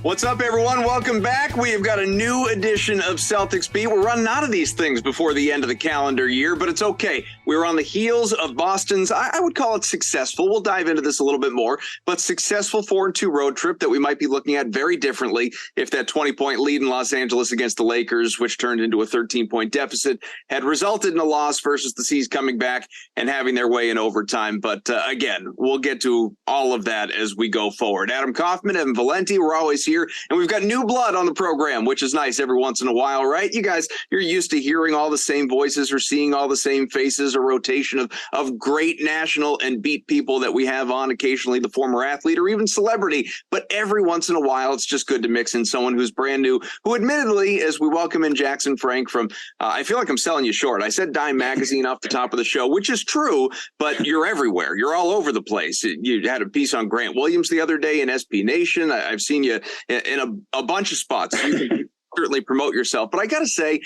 What's up, everyone? Welcome back. We have got a new edition of Celtics Beat. We're running out of these things before the end of the calendar year, but it's okay. We're on the heels of Boston's, I would call it successful. We'll dive into this a little bit more, but successful 4-2 road trip that we might be looking at very differently if that 20-point lead in Los Angeles against the Lakers, which turned into a 13-point deficit, had resulted in a loss versus the C's coming back and having their way in overtime. But again, we'll get to all of that as we go forward. Adam Kaufman, Evan Valenti, we're always here. And we've got new blood on the program, which is nice every once in a while, right? You guys, you're used to hearing all the same voices or seeing all the same faces, a rotation of great national and beat people that we have on, occasionally the former athlete or even celebrity. But every once in a while, it's just good to mix in someone who's brand new, who admittedly, as we welcome in Jackson Frank from, I feel like I'm selling you short. I said Dime Magazine off the top of the show, which is true, but you're everywhere. You're all over the place. You had a piece on Grant Williams the other day in SB Nation. I've seen you in a bunch of spots. You can certainly promote yourself. But I got to say,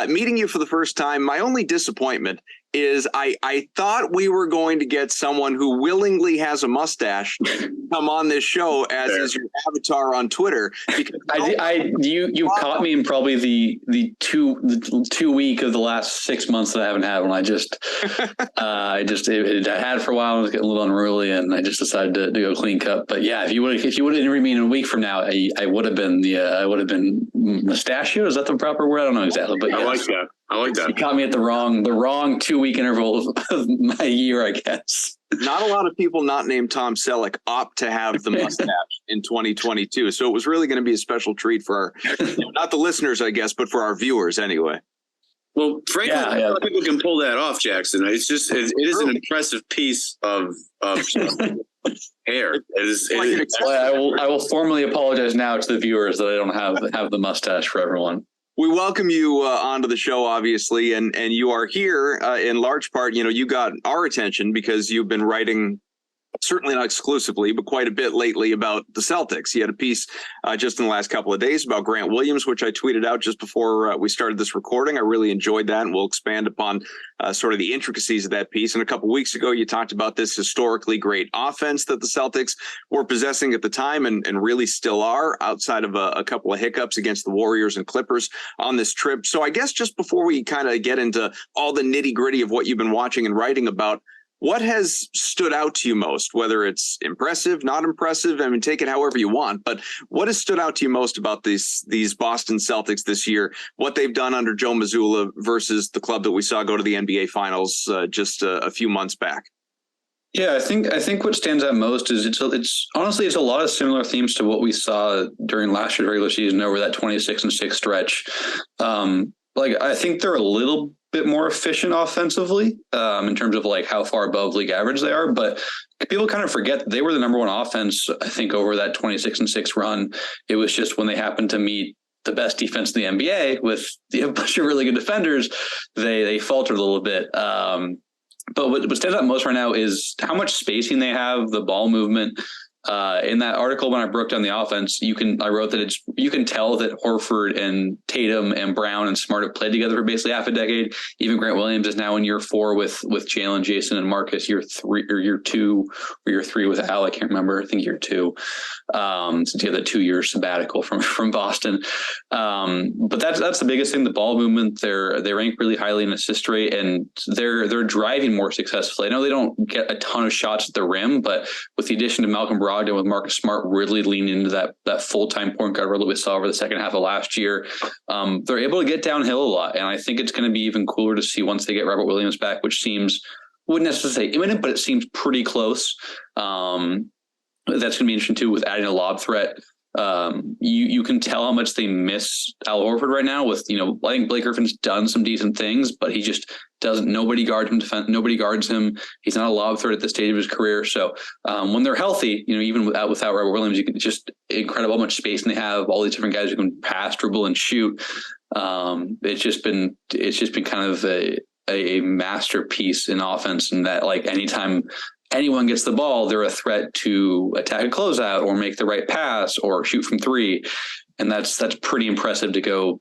meeting you for the first time, my only disappointment is I thought we were going to get someone who willingly has a mustache come on this show, as is your avatar on Twitter. Because you caught me in probably the two week of the last 6 months that I haven't had one. I had it for a while. I was getting a little unruly, and I just decided to go clean cut. But yeah, if you would interview me in a week from now, I would have been mustachioed. Is that the proper word? I don't know exactly, but I like that. I like that. You caught me at the wrong 2 week interval of my year, I guess. Not a lot of people not named Tom Selleck opt to have the mustache in 2022. So it was really going to be a special treat for our, not the listeners, I guess, but for our viewers anyway. Well, frankly, a lot of people can pull that off, Jackson. It's just, it is an impressive piece of hair. I will formally apologize now to the viewers that I don't have the mustache for everyone. We welcome you onto the show, obviously, and you are here in large part. You got our attention because you've been writing, certainly not exclusively, but quite a bit lately about the Celtics. You had a piece just in the last couple of days about Grant Williams, which I tweeted out just before we started this recording. I really enjoyed that, and we'll expand upon sort of the intricacies of that piece. And a couple of weeks ago, you talked about this historically great offense that the Celtics were possessing at the time and really still are, outside of a couple of hiccups against the Warriors and Clippers on this trip. So I guess just before we kind of get into all the nitty gritty of what you've been watching and writing about, what has stood out to you most, whether it's impressive, not impressive? I mean, take it however you want, but what has stood out to you most about these Boston Celtics this year, what they've done under Joe Mazzulla versus the club that we saw go to the NBA Finals just a few months back? Yeah, I think what stands out most is it's honestly a lot of similar themes to what we saw during last year's regular season over that 26-6 stretch. I think they're a little bit more efficient offensively in terms of like how far above league average they are, but people kind of forget that they were the number one offense, I think, over that 26-6 run. It was just when they happened to meet the best defense in the NBA with a bunch of really good defenders, they faltered a little bit. But what stands out most right now is how much spacing they have, the ball movement. In that article, when I broke down the offense, I wrote that you can tell that Horford and Tatum and Brown and Smart have played together for basically half a decade. Even Grant Williams is now in year 4 with Jaylen, Jason, and Marcus. Year 3 or year 2 or year 3 with Al. I can't remember. I think year 2. Since he had the 2-year sabbatical from Boston. But that's the biggest thing. The ball movement. They rank really highly in assist rate, and they're driving more successfully. I know they don't get a ton of shots at the rim, but with the addition of Malcolm Brogdon, with Marcus Smart really leaning into that full-time point guard role that we saw over the second half of last year, they're able to get downhill a lot. And I think it's going to be even cooler to see once they get Robert Williams back, which wouldn't necessarily say imminent, but it seems pretty close. That's going to be interesting too, with adding a lob threat. You can tell how much they miss Al Horford right now with, I think Blake Griffin's done some decent things, but he just nobody guards him. Nobody guards him. He's not a lob threat at this stage of his career. So when they're healthy, even without Robert Williams, you can just incredible how much space they have. All these different guys who can pass, dribble, and shoot. It's just been kind of a masterpiece in offense, and that like anytime anyone gets the ball, they're a threat to attack a closeout or make the right pass or shoot from 3. And that's pretty impressive to go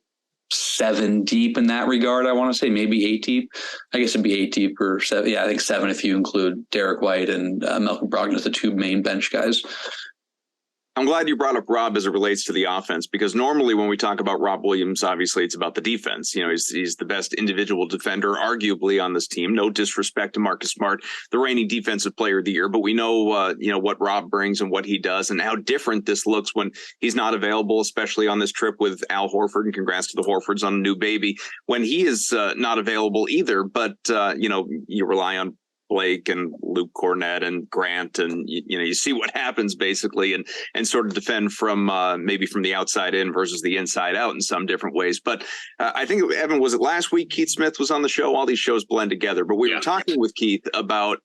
7 deep in that regard. I want to say maybe 8 deep. I guess it'd be 8 deep or 7. Yeah, I think 7 if you include Derek White and Malcolm Brogdon as the 2 main bench guys. I'm glad you brought up Rob as it relates to the offense, because normally when we talk about Rob Williams, obviously it's about the defense. You know, he's the best individual defender, arguably, on this team. No disrespect to Marcus Smart, the reigning defensive player of the year, but we know, what Rob brings and what he does and how different this looks when he's not available, especially on this trip with Al Horford. And congrats to the Horfords on a new baby when he is not available either. But, you rely on Blake and Luke Cornett and Grant, and you see what happens basically, and sort of defend from maybe from the outside in versus the inside out in some different ways. But I think, Evan, was it last week Keith Smith was on the show? All these shows blend together, but we were talking with Keith about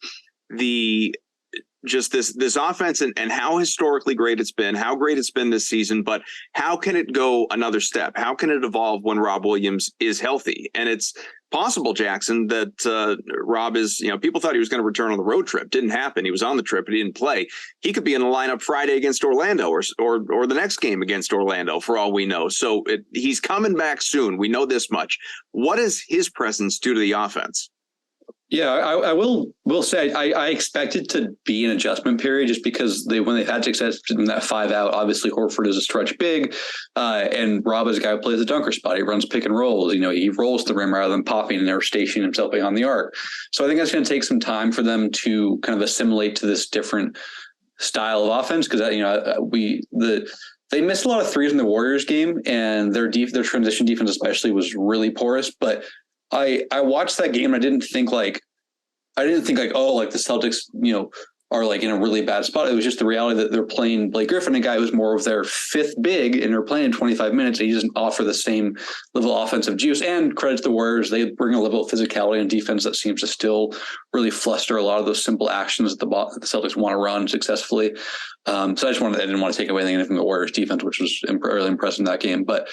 just this offense and how historically great it's been, how great it's been this season, but how can it go another step? How can it evolve when Rob Williams is healthy? And it's possible, Jackson, that Rob is, people thought he was going to return on the road trip. Didn't happen. He was on the trip, but he didn't play. He could be in the lineup Friday against Orlando or the next game against Orlando, for all we know. So he's coming back soon. We know this much. What does his presence do to the offense? Yeah, I will say I expect it to be an adjustment period, just because when they've had success in that 5 out, obviously Horford is a stretch big, and Rob is a guy who plays the dunker spot. He runs pick and rolls. He rolls the rim rather than popping and stationing himself behind the arc. So I think that's going to take some time for them to kind of assimilate to this different style of offense, because they missed a lot of threes in the Warriors game, and their transition defense especially was really porous. But I watched that game. And I didn't think like the Celtics, are like in a really bad spot. It was just the reality that they're playing Blake Griffin, a guy who's more of their fifth big, and they're playing 25 minutes. And he doesn't offer the same level of offensive juice. And credit to the Warriors, they bring a level of physicality and defense that seems to still really fluster a lot of those simple actions that the Celtics want to run successfully. So I didn't want to take away anything from the Warriors defense, which was really impressive in that game. But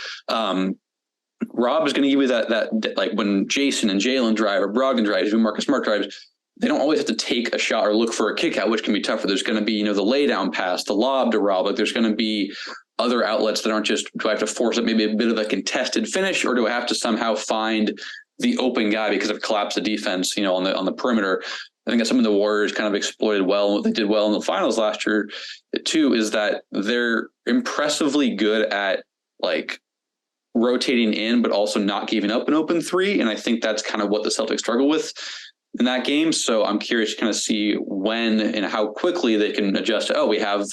Rob is going to give you that like when Jason and Jaylen drive or Brogdon drives, when Marcus Smart drives, they don't always have to take a shot or look for a kick out, which can be tougher. There's going to be, the lay down pass, the lob to Rob. Like there's going to be other outlets that aren't just, do I have to force it maybe a bit of a contested finish, or do I have to somehow find the open guy because of collapse of defense, on the perimeter? I think that's something the Warriors kind of exploited well. And what they did well in the finals last year too, is that they're impressively good at like rotating in, but also not giving up an open three. And I think that's kind of what the Celtics struggle with in that game. So I'm curious to kind of see when and how quickly they can adjust to, we have,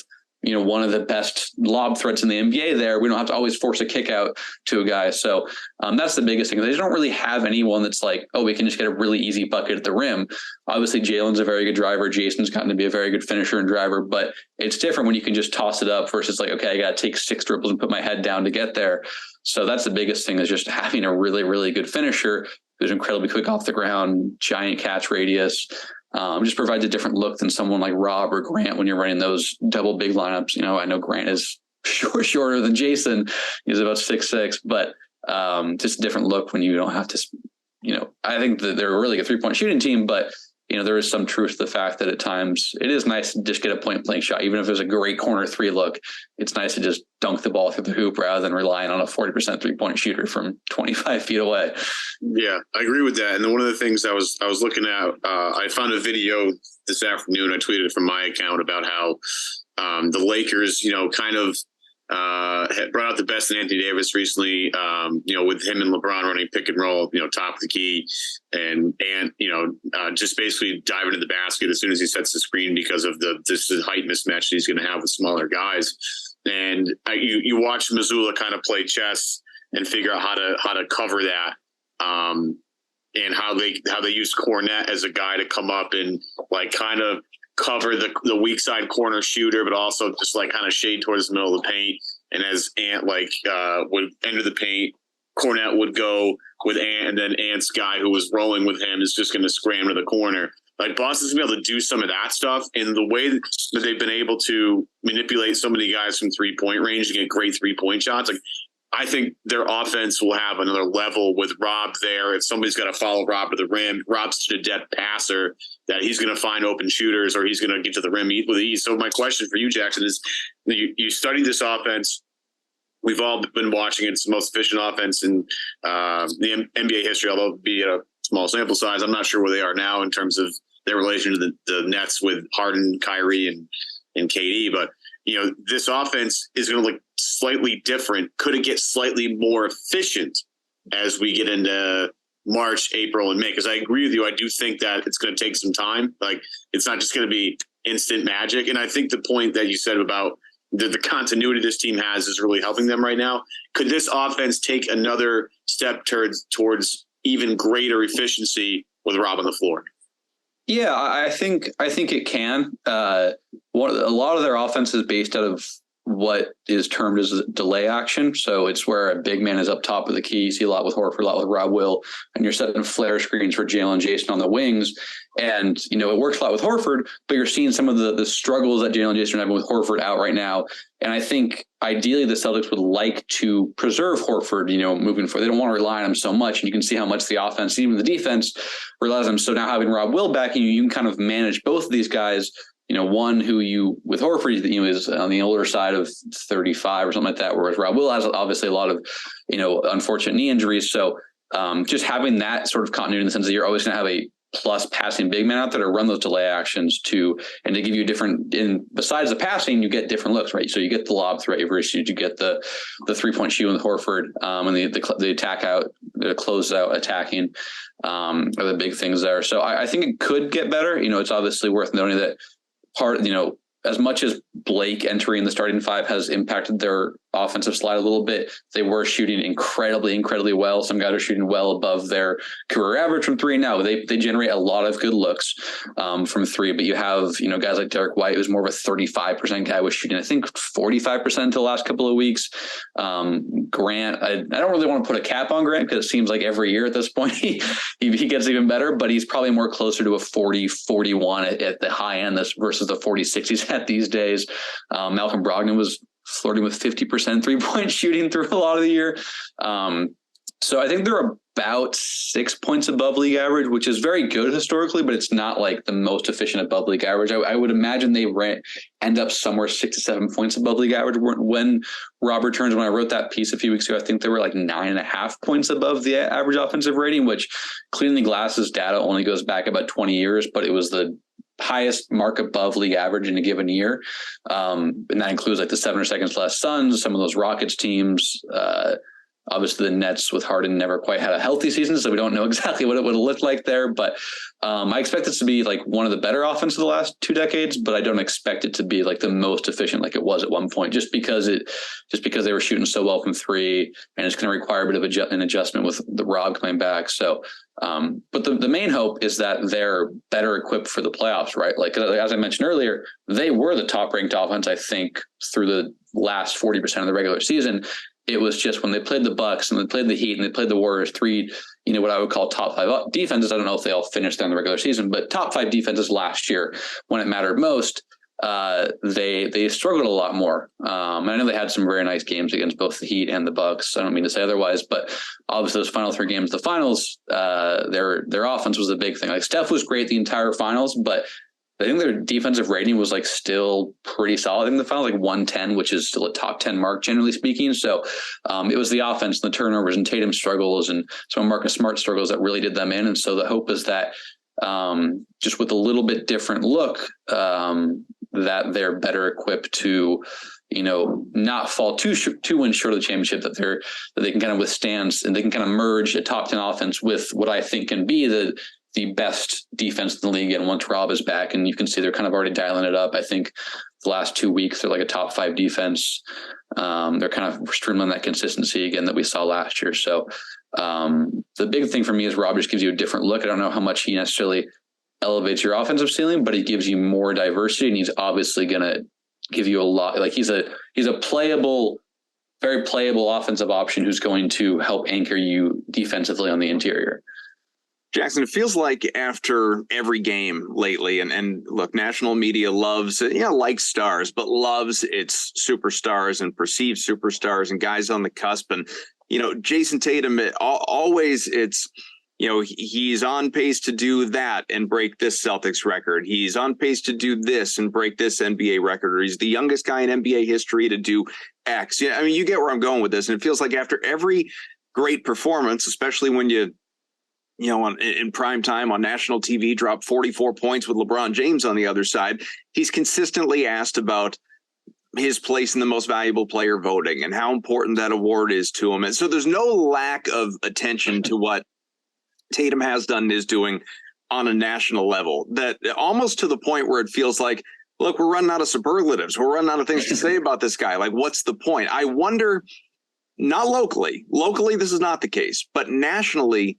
one of the best lob threats in the NBA there. We don't have to always force a kick out to a guy. So that's the biggest thing. They don't really have anyone that's like, we can just get a really easy bucket at the rim. Obviously, Jalen's a very good driver. Jason's gotten to be a very good finisher and driver, but it's different when you can just toss it up versus like, okay, I got to take 6 dribbles and put my head down to get there. So that's the biggest thing, is just having a really, really good finisher who's incredibly quick off the ground, giant catch radius. Just provides a different look than someone like Rob or Grant when you're running those double big lineups. I know Grant is shorter than Jason. He's about 6'6", but just a different look when you don't have to, I think that they're a really good 3-point shooting team, but there is some truth to the fact that at times it is nice to just get a point blank shot. Even if there's a great corner 3 look, it's nice to just dunk the ball through the hoop rather than relying on a 40% 3-point shooter from 25 feet away. Yeah, I agree with that. And then one of the things I was looking at, I found a video this afternoon. I tweeted it from my account about how the Lakers, kind of had brought out the best in Anthony Davis recently, with him and LeBron running pick and roll, top of the key, and just basically diving into the basket as soon as he sets the screen because of this height mismatch that he's going to have with smaller guys. And you watch Missoula kind of play chess and figure out how to cover that, and how they use Cornette as a guy to come up and like kind of cover the weak side corner shooter, but also just like kind of shade towards the middle of the paint. And as Ant would enter the paint, Cornette would go with Ant, and then Ant's guy who was rolling with him is just going to scram to the corner. Like Boston's been able to do some of that stuff, and the way that they've been able to manipulate so many guys from 3-point range to get great 3-point shots. Like I think their offense will have another level with Rob there. If somebody's got to follow Rob to the rim, Rob's such a depth passer that he's going to find open shooters, or he's going to get to the rim with ease. So my question for you, Jackson, is you study this offense. We've all been watching it. It's the most efficient offense in the NBA history, although it be a small sample size. I'm not sure where they are now in terms of their relation to the Nets with Harden, Kyrie, and KD. But this offense is going to look slightly different. Could it get slightly more efficient as we get into March, April, and May? Because I agree with you. I do think that it's going to take some time. Like, it's not just going to be instant magic. And I think the point that you said about the continuity this team has is really helping them right now. Could this offense take another step towards even greater efficiency with Rob on the floor? Yeah, I think it can. A lot of their offense is based out of what is termed as delay action. So it's where a big man is up top of the key. You see a lot with Horford, a lot with Rob Will, and you're setting flare screens for Jaylen and Jason on the wings. And, it works a lot with Horford, but you're seeing some of the struggles that Jaylen and Jason are having with Horford out right now. And I think ideally the Celtics would like to preserve Horford, moving forward. They don't want to rely on him so much. And you can see how much the offense, even the defense, relies on him. So now having Rob Will back, you can kind of manage both of these guys. One who with Horford, is on the older side of 35 or something like that, whereas Rob Will has obviously a lot of, unfortunate knee injuries. So just having that sort of continuity in the sense that you're always going to have a plus passing big man out there to run those delay actions and to give you besides the passing, you get different looks, right? So you get the lob threat you've issued, you get the 3-point shoot with Horford, and the attack out, the close out attacking are the big things there. So I think it could get better. It's obviously worth noting that as much as Blake entering the starting five has impacted their offensive slide a little bit, they were shooting incredibly well. Some guys are shooting well above their career average from three now. They generate a lot of good looks from three, but you have, guys like Derek White, who's more of a 35% guy, was shooting, I think, 45% the last couple of weeks. Grant, I don't really want to put a cap on Grant because it seems like every year at this point he gets even better, but he's probably more closer to a 40-41 at the high end versus the 40-60 he's at these days. Malcolm Brogdon was flirting with 50% 3-point shooting through a lot of the year. So I think they're about 6 points above league average, which is very good historically, but it's not like the most efficient above league average. I would imagine they end up somewhere 6 to 7 points above league average when Rob returns. When I wrote that piece a few weeks ago, I think they were like 9.5 points above the average offensive rating, which Cleaning the Glasses data only goes back about 20 years, but it was the highest mark above league average in a given year. And that includes like the 7 seconds less Suns, some of those Rockets teams. Obviously the Nets with Harden never quite had a healthy season, so we don't know exactly what it would have looked like there. But I expect this to be like one of the better offenses of the last 2 decades, but I don't expect it to be like the most efficient like it was at one point, just because they were shooting so well from three, and it's going to require a bit of an adjustment with the Rob coming back. So, but the main hope is that they're better equipped for the playoffs, right? Like, as I mentioned earlier, they were the top ranked offense, I think, through the last 40% of the regular season. It was just when they played the Bucks and they played the Heat and they played the Warriors, three, what I would call top 5 defenses. I don't know if they all finished there in the regular season, but top 5 defenses last year when it mattered most, they struggled a lot more. And I know they had some very nice games against both the Heat and the Bucks. I don't mean to say otherwise, but obviously those final 3 games, the finals, their offense was the big thing. Like Steph was great the entire finals, but I think their defensive rating was like still pretty solid in the final, like 110, which is still a top 10 mark, generally speaking. So it was the offense and the turnovers and Tatum struggles and some of Marcus Smart struggles that really did them in. And so the hope is that just with a little bit different look, that they're better equipped to, not fall too wins short of the championship, that they can kind of withstand and they can kind of merge a top 10 offense with what I think can be the best defense in the league. And once Rob is back, and you can see they're kind of already dialing it up. I think the last 2 weeks, they're like a top 5 defense. They're kind of streamlining that consistency again that we saw last year. So the big thing for me is Rob just gives you a different look. I don't know how much he necessarily elevates your offensive ceiling, but he gives you more diversity, and he's obviously going to give you a lot. Like he's a playable, very playable offensive option who's going to help anchor you defensively on the interior. Jackson, it feels like after every game lately, and look, national media loves, likes stars, but loves its superstars and perceived superstars and guys on the cusp. And, Jason Tatum, always it's, he's on pace to do that and break this Celtics record. He's on pace to do this and break this NBA record. Or he's the youngest guy in NBA history to do X. Yeah, I mean, you get where I'm going with this. And it feels like after every great performance, especially when you in prime time on national TV, dropped 44 points with LeBron James on the other side, he's consistently asked about his place in the most valuable player voting and how important that award is to him. And so there's no lack of attention to what Tatum has done and is doing on a national level, that almost to the point where it feels like, look, we're running out of superlatives. We're running out of things to say about this guy. Like, what's the point? I wonder, not locally. Locally, this is not the case. But nationally,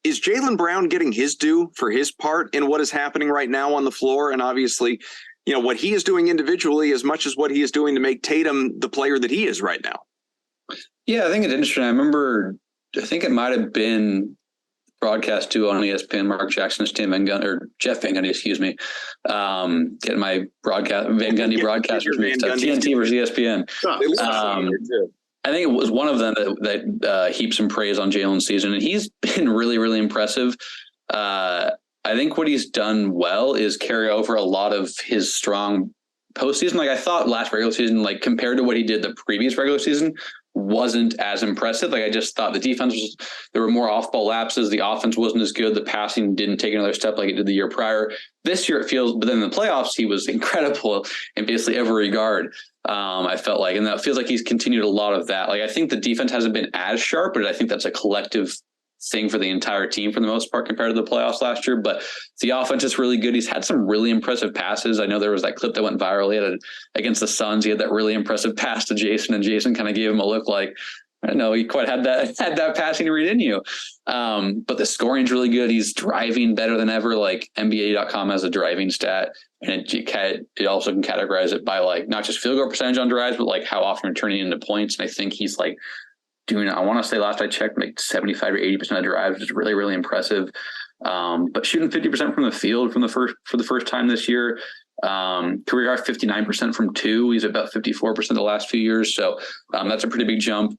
is Jaylen Brown getting his due for his part in what is happening right now on the floor? And obviously, what he is doing individually as much as what he is doing to make Tatum the player that he is right now. Yeah, I think it's interesting. I think it might have been broadcast too on ESPN, Mark Jackson, Jeff Van Gundy, excuse me. Getting my Van Gundy broadcasters mixed up. TNT versus ESPN. I think it was one of them that heaped some praise on Jaylen's season, and he's been really, really impressive. I think what he's done well is carry over a lot of his strong postseason. Like, I thought last regular season, like compared to what he did the previous regular season, wasn't as impressive. Like, I just thought the defense there were more off-ball lapses. The offense wasn't as good. The passing didn't take another step like it did the year prior. This year it feels, but then in the playoffs, he was incredible in basically every regard. I felt like, and that feels like he's continued a lot of that. Like, I think the defense hasn't been as sharp, but I think that's a collective thing for the entire team for the most part compared to the playoffs last year. But the offense is really good. He's had some really impressive passes. I know there was that clip that went viral. He had against the Suns. He had that really impressive pass to Jason, and Jason kind of gave him a look like, I don't know, he quite had that passing read in you. But the scoring's really good. He's driving better than ever. Like, NBA.com has a driving stat, and it also can categorize it by like not just field goal percentage on drives, but like how often you're turning into points. And I think he's like doing, I want to say last I checked, like 75 or 80% of drives, which is really, really impressive. But shooting 50% from the field for the first time this year. Career 59% from two. He's about 54% the last few years. So that's a pretty big jump.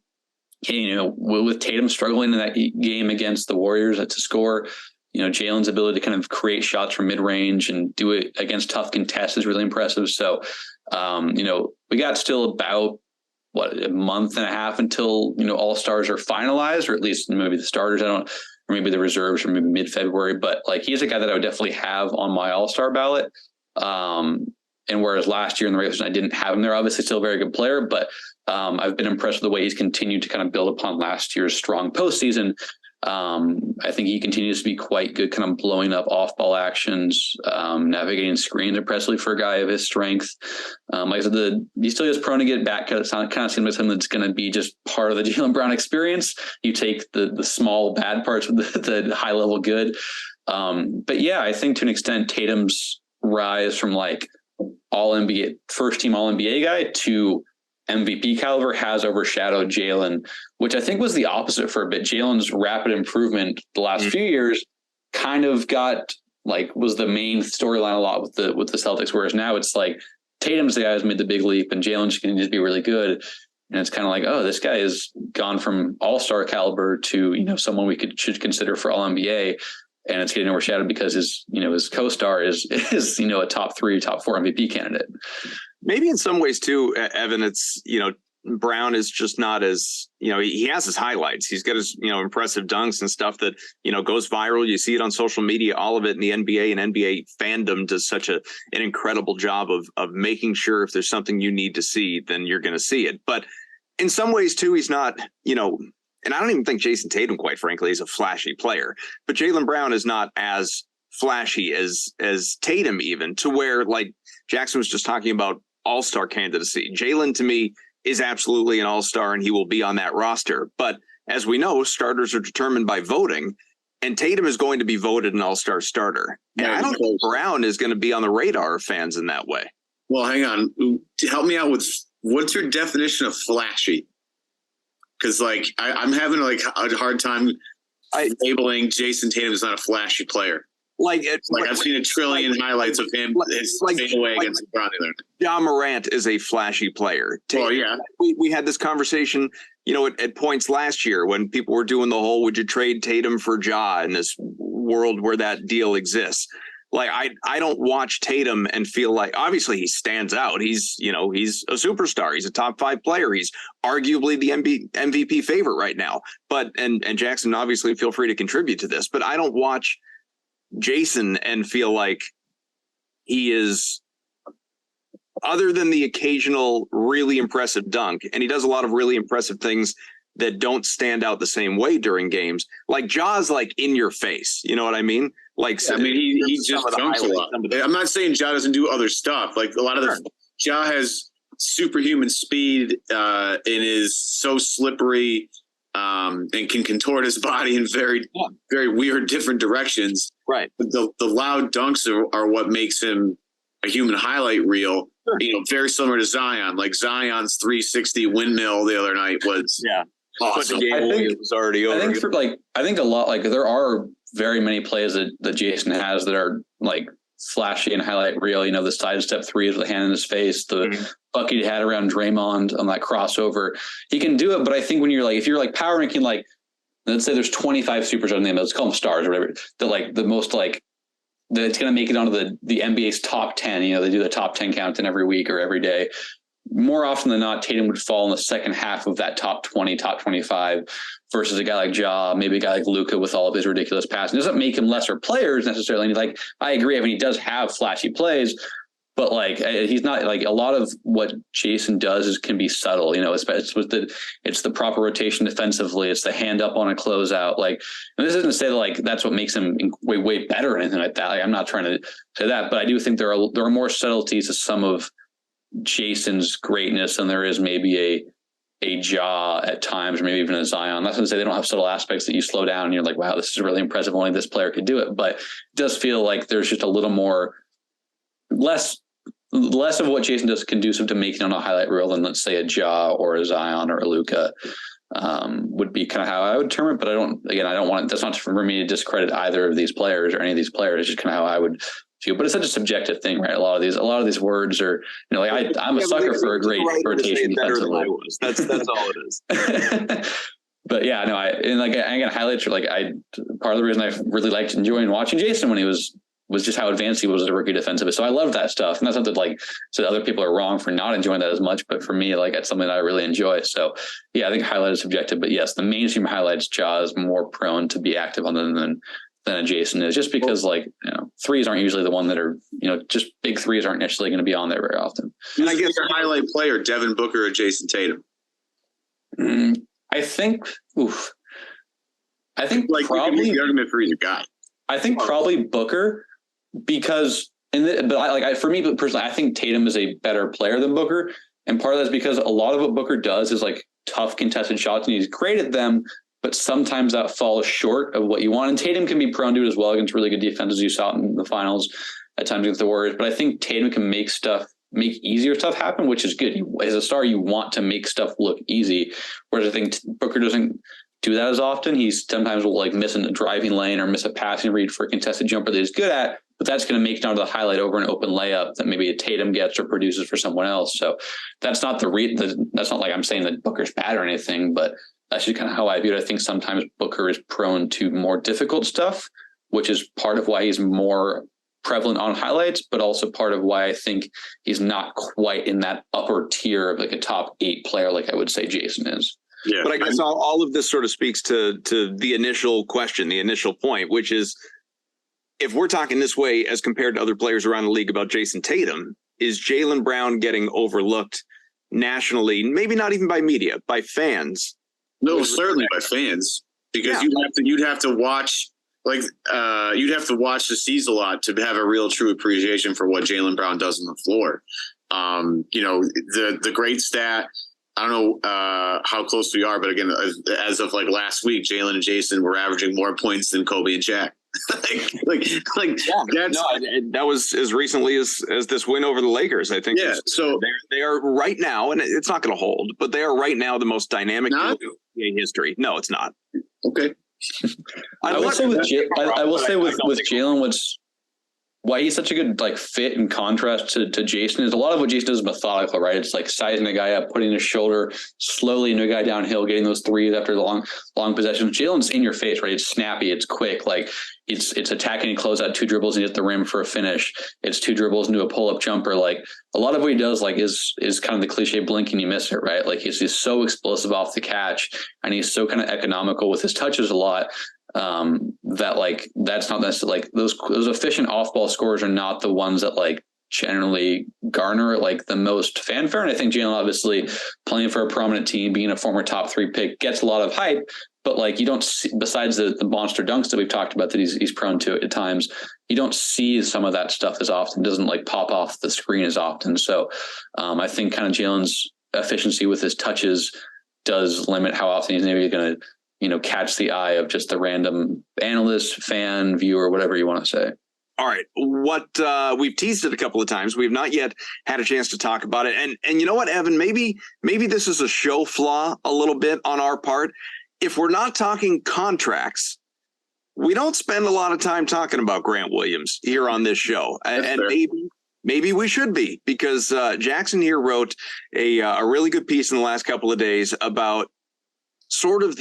With Tatum struggling in that game against the Warriors to score, Jaylen's ability to kind of create shots from mid-range and do it against tough contests is really impressive. So, we got still about a month and a half until, all-stars are finalized, or at least maybe the starters, or maybe the reserves, or maybe mid-February. But like, he's a guy that I would definitely have on my all-star ballot. And whereas last year in the regular season, I didn't have him there, obviously still a very good player, but I've been impressed with the way he's continued to kind of build upon last year's strong postseason. I think he continues to be quite good, kind of blowing up off-ball actions, navigating screens impressively for a guy of his strength. Like I said, he still is prone to get back. It kind of seems like something that's going to be just part of the Jaylen Brown experience. You take the small bad parts with the high-level good. But yeah, I think to an extent, Tatum's rise from like all-NBA, first-team all-NBA guy to MVP caliber has overshadowed Jaylen, which I think was the opposite for a bit. Jaylen's rapid improvement the last few years kind of was the main storyline a lot with the Celtics, whereas now it's like Tatum's the guy who's made the big leap and Jaylen's going to just be really good. And it's kind of like, oh, this guy has gone from all-star caliber to, someone we should consider for all-NBA. And it's getting overshadowed because his co-star is a top 3, top 4 MVP candidate. Maybe in some ways too, Evan, it's, Brown is just not as, he has his highlights. He's got his, impressive dunks and stuff that, goes viral. You see it on social media, all of it in the NBA, and NBA fandom does such an incredible job of making sure if there's something you need to see, then you're going to see it. But in some ways too, he's not, and I don't even think Jason Tatum, quite frankly, is a flashy player, but Jaylen Brown is not as flashy as Tatum, even, to where, like Jackson was just talking about, all-star candidacy. Jaylen, to me, is absolutely an all-star, and he will be on that roster. But as we know, starters are determined by voting, and Tatum is going to be voted an all-star starter. And I don't think Brown is going to be on the radar of fans in that way. Well, hang on. Help me out with, what's your definition of flashy? Because, like, I'm having a hard time labeling Jason Tatum as not a flashy player. I've seen a trillion highlights of him away against LeBron. Ja Morant is a flashy player. Oh, yeah. We had this conversation, at points last year when people were doing the whole, would you trade Tatum for Ja in this world where that deal exists? Like, I don't watch Tatum and feel like, obviously he stands out. He's a superstar. He's a top 5 player. He's arguably the MVP favorite right now. But, and Jackson, obviously feel free to contribute to this, but I don't watch Jason and feel like he is other than the occasional really impressive dunk, and he does a lot of really impressive things that don't stand out the same way during games. Like Ja's like in your face. You know what I mean? Like, I mean, he just dunks a lot. I'm not saying Ja doesn't do other stuff. Like a lot of the Ja has superhuman speed and is so slippery and can contort his body in very, very weird different directions. Right. But the loud dunks are what makes him a human highlight reel. Sure. You know, very similar to Zion. Like Zion's 360 windmill the other night was awesome. The game was already over. I think a lot, like there are very many plays that Jason has that are like flashy and highlight reel. You know, the sidestep threes with a hand in his face, the bucket he had around Draymond on that crossover. He can do it, but I think when you're like, if you're like power ranking, like let's say there's 25 superstars in the NBA, let's call them stars or whatever, that like the most like that's going to make it onto the NBA's top 10. You know, they do the top 10 countdown every week or every day. More often than not, Tatum would fall in the second half of that top 20, top 25 versus a guy like Ja, maybe a guy like Luka with all of his ridiculous passing. It doesn't make him lesser players necessarily. And like, I agree. I mean, he does have flashy plays, but like, he's not like a lot of what Jason does can be subtle, you know, it's the proper rotation defensively. It's the hand up on a closeout. Like, and this isn't to say that like, that's what makes him way, way better or anything like that. Like, I'm not trying to say that, but I do think there are more subtleties to some of Jason's greatness than there is maybe a Ja at times, or maybe even a Zion. That's not to say they don't have subtle aspects that you slow down and you're like, wow, this is really impressive. Only this player could do it. But it does feel like there's just a little more, less of what Jason does conducive to making on a highlight reel than, let's say, a Ja or a Zion or a Luka would be kind of how I would term it. But I don't want, that's not for me to discredit either of these players or any of these players. It's just kind of how I would feel. But it's such a subjective thing, right? A lot of these words are, you know, like I'm a sucker for a great rotation defensively. That's all it is. But yeah, no, and like I got highlights. Like part of the reason I really liked enjoying watching Jason when he was just how advanced he was as a rookie defensivist. So I loved that stuff. And that's not that like, so other people are wrong for not enjoying that as much, but for me, like it's something that I really enjoy. So yeah, I think highlight is subjective, but yes, the mainstream highlights, Ja is more prone to be active on them than a Jason is, just because like, you know, threes aren't usually the one that are, you know, just big threes aren't necessarily going to be on there very often. And I guess your highlight player, Devin Booker or Jason Tatum? I think like probably the argument for either guy. I think probably Booker, because for me personally, I think Tatum is a better player than Booker, and part of that's because a lot of what Booker does is like tough contested shots, and he's great at them. But sometimes that falls short of what you want. And Tatum can be prone to it as well against really good defenses. You saw it in the finals at times against the Warriors. But I think Tatum can make easier stuff happen, which is good. As a star, you want to make stuff look easy. Whereas I think Booker doesn't do that as often. He sometimes will like miss a driving lane or miss a passing read for a contested jumper that he's good at. But that's going to make it onto the highlight over an open layup that maybe a Tatum gets or produces for someone else. So that's not that's not like I'm saying that Booker's bad or anything, but that's just kind of how I view it. I think sometimes Booker is prone to more difficult stuff, which is part of why he's more prevalent on highlights, but also part of why I think he's not quite in that upper tier of like a top 8 player, like I would say Jason is. Yeah. But I guess all of this sort of speaks to the initial question, the initial point, which is, if we're talking this way as compared to other players around the league about Jason Tatum, is Jaylen Brown getting overlooked nationally, maybe not even by media, by fans? No, certainly by fans, because you'd have to watch you'd have to watch the C's a lot to have a real true appreciation for what Jaylen Brown does on the floor. You know, the great stat, I don't know how close we are, but again, as of like last week, Jaylen and Jason were averaging more points than Kobe and Shaq. That was as recently as this win over the Lakers. I think. Yeah. So they are right now, and it's not going to hold, but they are right now the most dynamic in NBA history. No, it's not. Okay. I will say with Jaylen, why he's such a good like fit and contrast to Jason is a lot of what Jason does is methodical, right? It's like sizing a guy up, putting his shoulder slowly into a guy downhill, getting those threes after the long possessions. Jalen's in your face, right? It's snappy, it's quick, like it's attacking and close out 2 dribbles and hit the rim for a finish. It's 2 dribbles into a pull-up jumper. Like a lot of what he does like is kind of the cliche blink and you miss it, right? Like he's so explosive off the catch, and he's so kind of economical with his touches a lot. That like that's not necessarily like those efficient off-ball scores are not the ones that like generally garner like the most fanfare. And I think Jaylen, obviously playing for a prominent team, being a former top 3 pick, gets a lot of hype. But like you don't see, besides the monster dunks that we've talked about that he's prone to at times, you don't see some of that stuff as often. It doesn't like pop off the screen as often. So I think kind of Jaylen's efficiency with his touches does limit how often he's maybe going to, catch the eye of just the random analyst, fan, viewer, whatever you want to say. All right. What we've teased it a couple of times. We've not yet had a chance to talk about it. And you know what, Evan, maybe this is a show flaw a little bit on our part. If we're not talking contracts, we don't spend a lot of time talking about Grant Williams here on this show. And maybe we should be, because Jackson here wrote a really good piece in the last couple of days about sort of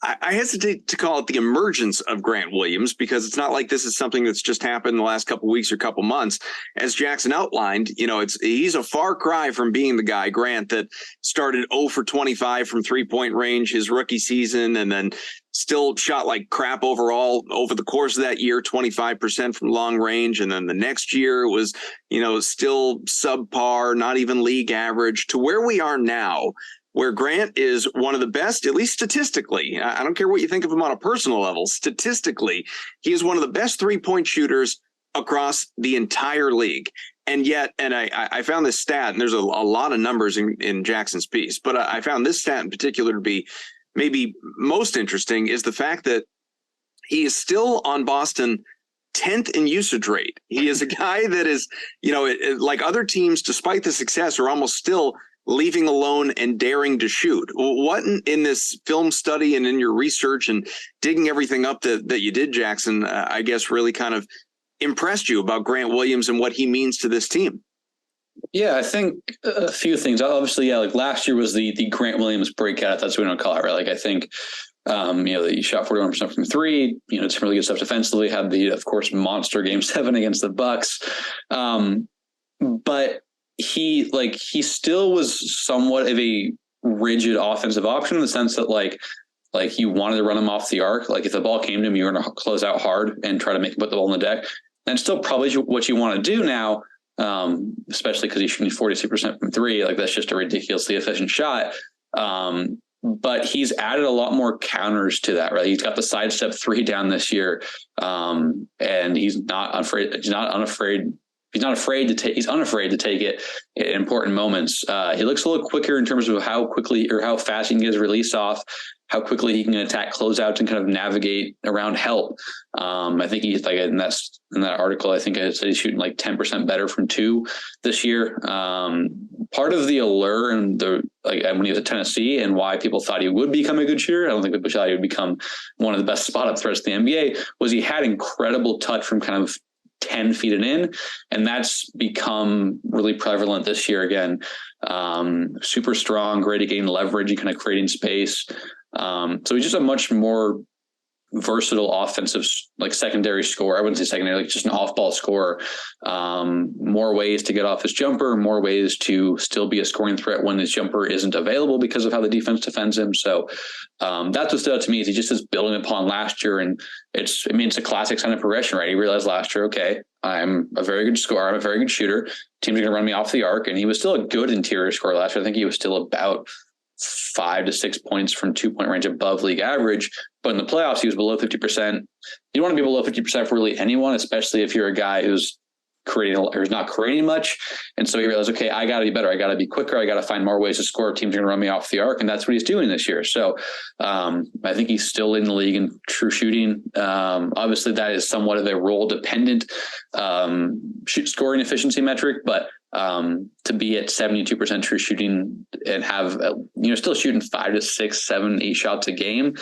I hesitate to call it the emergence of Grant Williams, because it's not like this is something that's just happened in the last couple of weeks or couple months. As Jackson outlined, he's a far cry from being the guy, Grant, that started 0 for 25 from 3-point range his rookie season, and then still shot like crap overall over the course of that year, 25% from long range. And then the next year was, still subpar, not even league average, to where we are now, where Grant is one of the best, at least statistically. I don't care what you think of him on a personal level. Statistically, he is one of the best 3-point shooters across the entire league. And yet, and I found this stat, and there's a lot of numbers in Jackson's piece, but I found this stat in particular to be maybe most interesting, is the fact that he is still on Boston 10th in usage rate. He is a guy that is, like other teams, despite the success, are almost still leaving alone and daring to shoot. What in this film study and in your research and digging everything up that you did, Jackson, I guess really kind of impressed you about Grant Williams and what he means to this team? Yeah, I think a few things. Obviously, like last year was the Grant Williams breakout. That's what we don't call it, right? Like I think, he shot 41% from 3, some really good stuff defensively, had the, of course, monster game 7 against the Bucks. But he still was somewhat of a rigid offensive option in the sense that like you wanted to run him off the arc. Like if the ball came to him, you were going to close out hard and try to make him put the ball on the deck. And still probably what you want to do now, especially because he's shooting 46% from 3. Like that's just a ridiculously efficient shot. But he's added a lot more counters to that, right? He's got the sidestep 3 down this year. And he's unafraid to take it in important moments. He looks a little quicker in terms of how quickly or how fast he can get his release off, how quickly he can attack closeouts and kind of navigate around help. I think he's like in that article, I think I said he's shooting like 10% better from 2 this year. Part of the allure and when he was at Tennessee and why people thought he would become a good shooter, I don't think people thought he would become one of the best spot up threats in the NBA, was he had incredible touch from kind of 10 feet and in, and that's become really prevalent this year again. Super strong, great at getting leverage and kind of creating space. So he's just a much more versatile offensive, like secondary scorer. I wouldn't say secondary, like just an off-ball scorer. More ways to get off his jumper, more ways to still be a scoring threat when his jumper isn't available because of how the defense defends him. So that's what stood out to me, is he just is building upon last year. And it's a classic sign of progression, right? He realized last year, okay, I'm a very good scorer. I'm a very good shooter. Teams are going to run me off the arc. And he was still a good interior scorer last year. I think he was still about 5 to 6 points from 2-point range above league average. But in the playoffs, he was below 50%. You want to be below 50% for really anyone, especially if you're a guy who's not creating much. And so he realized, okay, I got to be better. I got to be quicker. I got to find more ways to score. Teams are going to run me off the arc. And that's what he's doing this year. So I think he's still in the league in true shooting. Obviously, that is somewhat of a role dependent scoring efficiency metric, but to be at 72% true shooting and have, still shooting 5 to 6, 7, 8 shots a game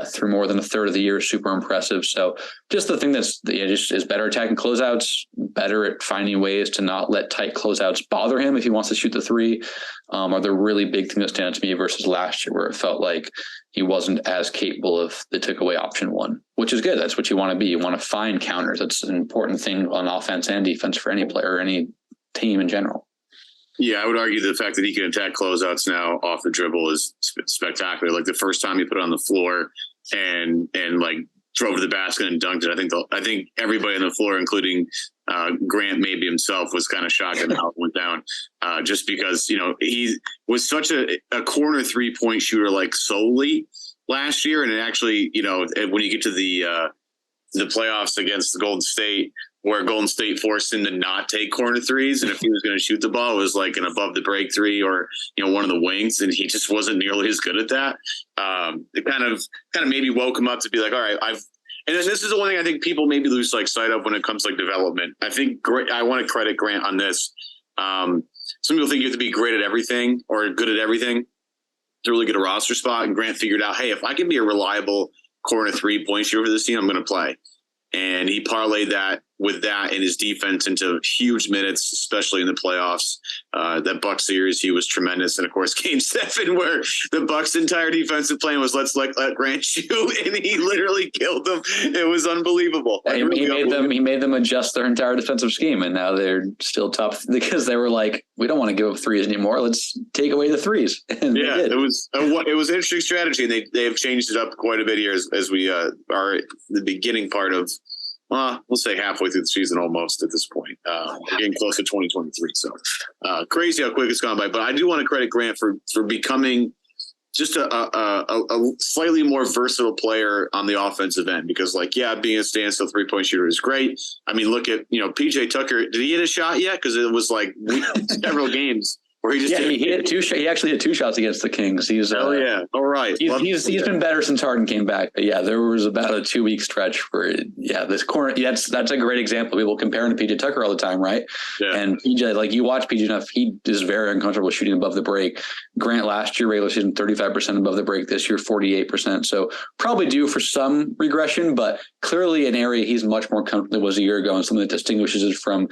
through more than a third of the year is super impressive. So just the thing just is better attacking closeouts, better at finding ways to not let tight closeouts bother him if he wants to shoot the 3, are the really big thing that stand out to me versus last year, where it felt like he wasn't as capable of the took away option 1, which is good. That's what you want to be. You want to find counters. That's an important thing on offense and defense for any player or any team in general. Yeah, I would argue the fact that he can attack closeouts now off the dribble is spectacular. Like the first time he put it on the floor and like drove to the basket and dunked it. I think everybody on the floor, including Grant maybe himself, was kind of shocked at how it went down, just because he was such a corner 3-point shooter like solely last year, and it actually when you get to the playoffs against the Golden State, where Golden State forced him to not take corner threes, and if he was going to shoot the ball, it was like an above the break three or one of the wings, and he just wasn't nearly as good at that. It kind of maybe woke him up to be like, all right, and this is the one thing I think people maybe lose sight of when it comes to development. I think I want to credit Grant on this. Some people think you have to be great at everything or good at everything to really get a roster spot, and Grant figured out, hey, if I can be a reliable corner 3-point shooter for this team, I'm going to play. And he parlayed that with that in his defense into huge minutes, especially in the playoffs. That Bucks series, he was tremendous. And of course, Game 7, where the Bucks' entire defensive plan was let's let Grant shoot, and he literally killed them. It was unbelievable. He made them adjust their entire defensive scheme, and now they're still tough because they were like, we don't want to give up threes anymore. Let's take away the threes. And yeah, it was an interesting strategy, and they have changed it up quite a bit here as we are the beginning part of. We'll say halfway through the season almost at this point. We're getting close to 2023. So crazy how quick it's gone by. But I do want to credit Grant for becoming just a slightly more versatile player on the offensive end, because being a standstill 3-point shooter is great. I mean, look at, PJ Tucker. Did he hit a shot yet? Because it was several games. He hit 2 shots. He actually hit 2 shots against the Kings. He's all right. He's been better since Harden came back. But yeah, there was about a 2-week stretch where this corner. That's a great example. People compare him to PJ Tucker all the time, right? Yeah. And PJ, you watch PJ enough, he is very uncomfortable shooting above the break. Grant last year regular season 35% above the break. This year 48%. So probably due for some regression, but clearly an area he's much more comfortable than was a year ago, and something that distinguishes it from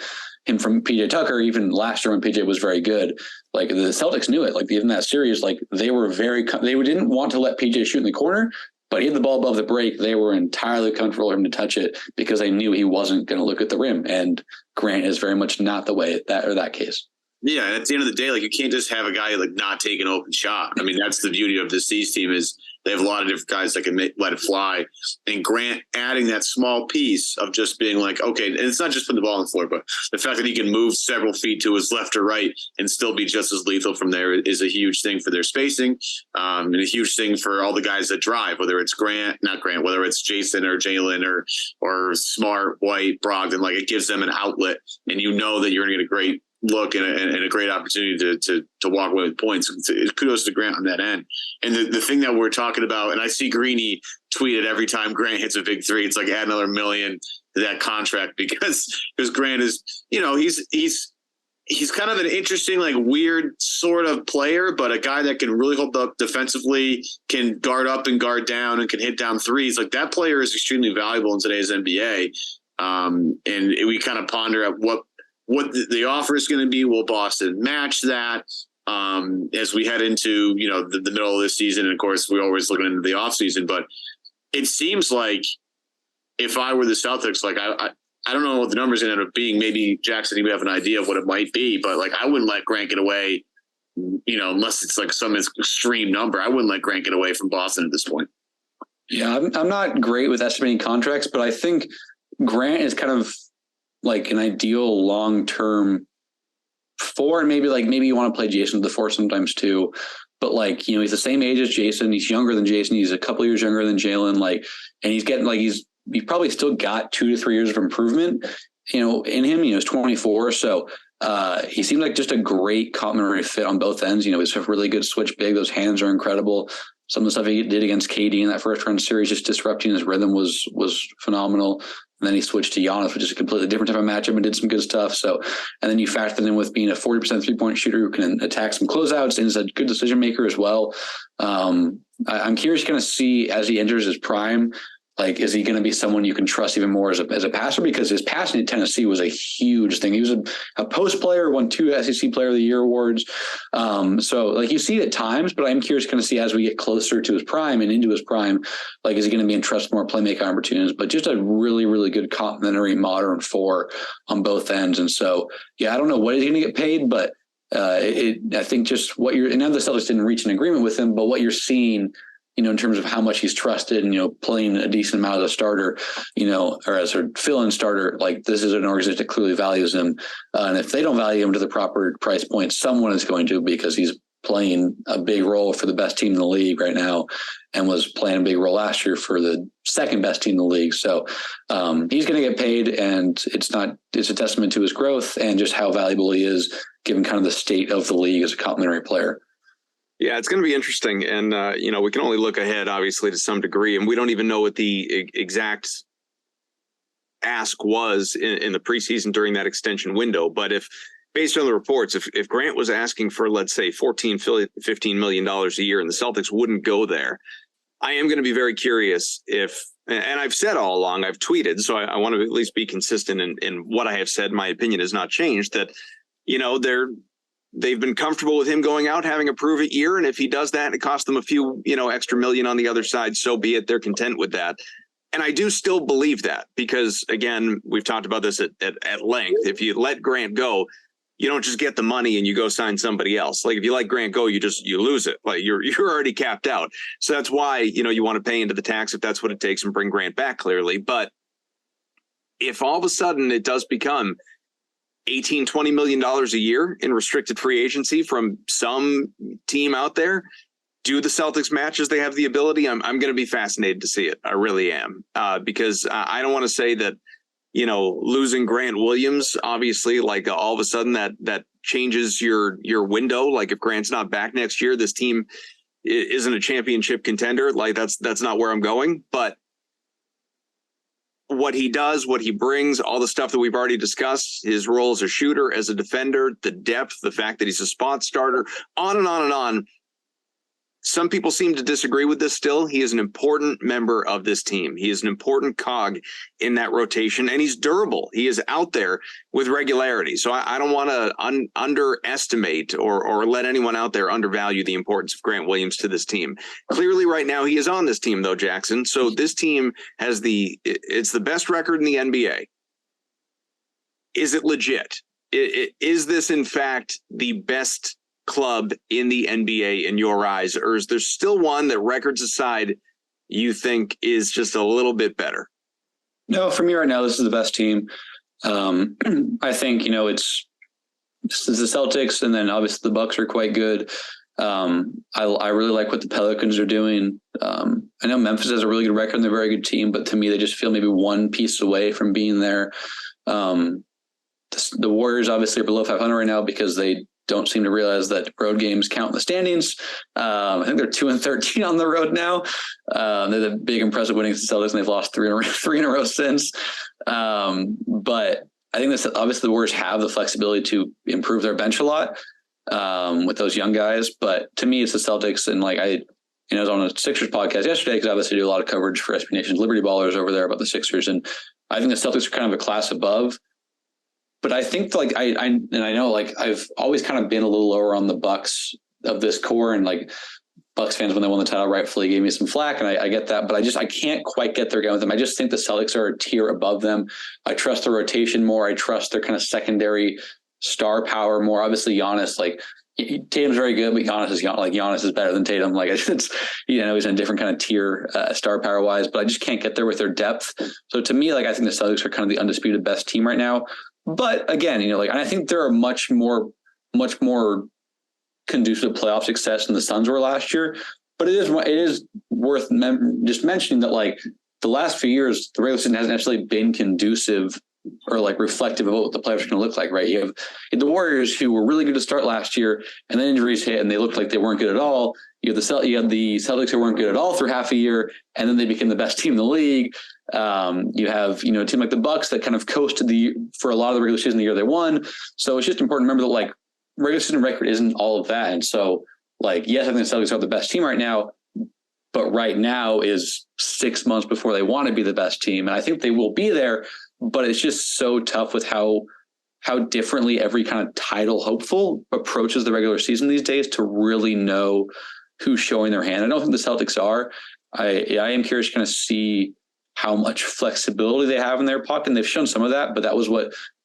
PJ Tucker, even last year when PJ was very good. The Celtics knew it. In that series, they were they didn't want to let PJ shoot in the corner, but he had the ball above the break. They were entirely comfortable for him to touch it because they knew he wasn't going to look at the rim. And Grant is very much not the way that case. Yeah, and at the end of the day, you can't just have a guy not take an open shot. I mean, that's the beauty of this East team is they have a lot of different guys that can let it fly. And Grant adding that small piece of just being okay, and it's not just putting the ball on the floor, but the fact that he can move several feet to his left or right and still be just as lethal from there is a huge thing for their spacing, and a huge thing for all the guys that drive, whether it's whether it's Jason or Jaylen or Smart, White, Brogdon. It gives them an outlet, and that you're going to get a great look and a great opportunity to walk away with points. Kudos to Grant on that end. And the thing that we're talking about, and I see Greeny tweet it every time Grant hits a big three, it's add another $1 million to that contract because Grant is, he's kind of an interesting, weird sort of player, but a guy that can really hold up defensively, can guard up and guard down, and can hit down threes. That player is extremely valuable in today's NBA. And we kind of ponder at what the offer is going to be. Will Boston match that as we head into, the middle of this season? And of course, we're always looking into the off season, but it seems like if I were the Celtics, I don't know what the numbers end up being. Maybe Jackson, you have an idea of what it might be, but I wouldn't let Grant get away, unless it's some extreme number. I wouldn't let Grant get away from Boston at this point. Yeah. I'm not great with estimating contracts, but I think Grant is kind of an ideal long-term 4, and maybe you want to play Jason to the 4 sometimes too. But he's the same age as Jason. He's younger than Jason. He's a couple years younger than Jaylen. And he's getting he's probably still got 2 to 3 years of improvement, in him. He's 24. So he seems like just a great complementary fit on both ends. He's a really good switch big. Those hands are incredible. Some of the stuff he did against KD in that first round series, just disrupting his rhythm was phenomenal. And then he switched to Giannis, which is a completely different type of matchup, and did some good stuff. So, and then you factor in with being a 40% 3-point shooter who can attack some closeouts and is a good decision maker as well. I'm curious to kind of see as he enters his prime, is he going to be someone you can trust even more as a passer? Because his passing at Tennessee was a huge thing. He was a post player, won 2 SEC Player of the Year awards. So you see it at times, but I'm curious to kind of see as we get closer to his prime and into his prime, is he going to be entrusted more playmaking opportunities? But just a really, really good complementary modern 4 on both ends. And so, yeah, I don't know what he's going to get paid, but I think just what and now the Celtics didn't reach an agreement with him, but what you're seeing in terms of how much he's trusted and, playing a decent amount as a starter, or as a fill-in starter, like this is an organization that clearly values him. And if they don't value him to the proper price point, someone is going to, because he's playing a big role for the best team in the league right now and was playing a big role last year for the second best team in the league. So he's going to get paid, and it's a testament to his growth and just how valuable he is given kind of the state of the league as a complementary player. Yeah, it's going to be interesting. And, we can only look ahead, obviously, to some degree. And we don't even know what the exact ask was in the preseason during that extension window. But based on the reports, if Grant was asking for, let's say, $14-15 million a year and the Celtics wouldn't go there, I am going to be very curious and I've said all along, I've tweeted, so I want to at least be consistent in what I have said. My opinion has not changed, that, they've been comfortable with him going out, having a prove-it year. And if he does that, it costs them a few, extra million on the other side, so be it. They're content with that. And I do still believe that because, again, we've talked about this at length. If you let Grant go, you don't just get the money and you go sign somebody else. Like if you let Grant go, you lose it. Like you're already capped out. So that's why, you want to pay into the tax if that's what it takes and bring Grant back clearly. But if all of a sudden it does become $18-20 million a year in restricted free agency from some team out there, do the Celtics match as they have the ability? I'm going to be fascinated to see it. I really am, because I don't want to say that, losing Grant Williams, obviously, like all of a sudden that changes your window. Like if Grant's not back next year, this team isn't a championship contender. Like that's not where I'm going. But what he does, what he brings, all the stuff that we've already discussed, his role as a shooter, as a defender, the depth, the fact that he's a spot starter, on and on and on. Some people seem to disagree with this still. He is an important member of this team. He is an important cog in that rotation, and he's durable. He is out there with regularity. So I don't want to underestimate or let anyone out there undervalue the importance of Grant Williams to this team. Clearly right now he is on this team, though, Jackson. So this team has it's the best record in the NBA. Is it legit? Is this, in fact, the best club in the NBA in your eyes, or is there still one that, records aside, you think is just a little bit better? No, for me right now, this is the best team. I think, this is the Celtics, and then obviously the Bucks are quite good. I really like what the Pelicans are doing. I know Memphis has a really good record and they're a very good team, but to me, they just feel maybe one piece away from being there. The Warriors obviously are below 500 right now because they don't seem to realize that road games count in the standings. I think they're 2-13 on the road now. They're the big impressive winnings to Celtics, and they've lost three in a row since. But I think that's obviously the Warriors have the flexibility to improve their bench a lot with those young guys. But to me, it's the Celtics. And I was on a Sixers podcast yesterday because I obviously do a lot of coverage for SB Nation's Liberty Ballers over there about the Sixers. And I think the Celtics are kind of a class above. But I think I know I've always kind of been a little lower on the Bucks of this core, and Bucks fans when they won the title rightfully gave me some flack, and I get that, but I can't quite get there again with them. I just think the Celtics are a tier above them. I trust the rotation more. I trust their kind of secondary star power more. Obviously, Giannis, Tatum's very good, but Giannis is better than Tatum. It's he's in a different kind of tier star power wise, but I just can't get there with their depth. So to me, I think the Celtics are kind of the undisputed best team right now. But again, and I think they're a much more conducive playoff success than the Suns were last year. But it is worth just mentioning that the last few years, the regular season hasn't actually been conducive or reflective of what the playoffs are going to look like, right? You have the Warriors, who were really good to start last year, and then injuries hit and they looked like they weren't good at all. You have the Celtics, who weren't good at all through half a year, and then they became the best team in the league. You have, a team like the Bucks that kind of coasted for a lot of the regular season the year they won. So it's just important to remember that regular season record isn't all of that. And so yes, I think the Celtics are the best team right now, but right now is 6 months before they want to be the best team. And I think they will be there, but it's just so tough with how differently every kind of title hopeful approaches the regular season these days to really know who's showing their hand. I don't think the Celtics are. I am curious to kind of see how much flexibility they have in their pocket. And they've shown some of that, but that was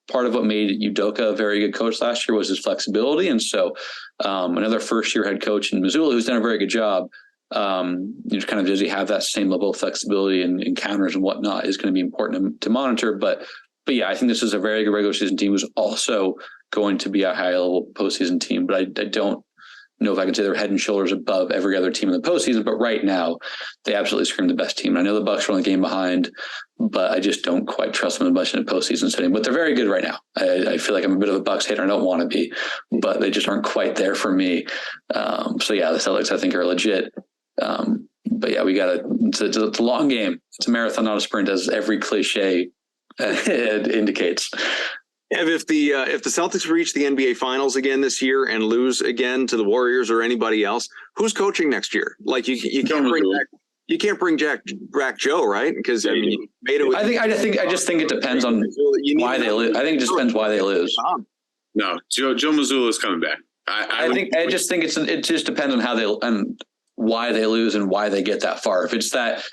part of what made Udoka a very good coach last year was his flexibility. And so another first-year head coach in Missoula who's done a very good job. Just kind of does he have that same level of flexibility and encounters and whatnot is going to be important to monitor. But yeah, I think this is a very good regular season team who's also going to be a high level postseason team. But I don't know if I can say they're head and shoulders above every other team in the postseason. But right now, they absolutely scream the best team. And I know the Bucks are on the game behind, but I just don't quite trust them as much in a postseason setting. But they're very good right now. I feel like I'm a bit of a Bucks hater. I don't want to be, but they just aren't quite there for me. So yeah, the Celtics I think are legit. But yeah, it's a long game. It's a marathon, not a sprint, as every cliche indicates. If the Celtics reach the NBA Finals again this year and lose again to the Warriors or anybody else, who's coaching next year? Like you can't bring back Joe, right? Because I mean, you made it with I just think it depends on why they lose. I think it just depends why they lose. No, Joe Mazzulla is coming back. I just think it just depends on how they and why they lose and why they get that far. If it's that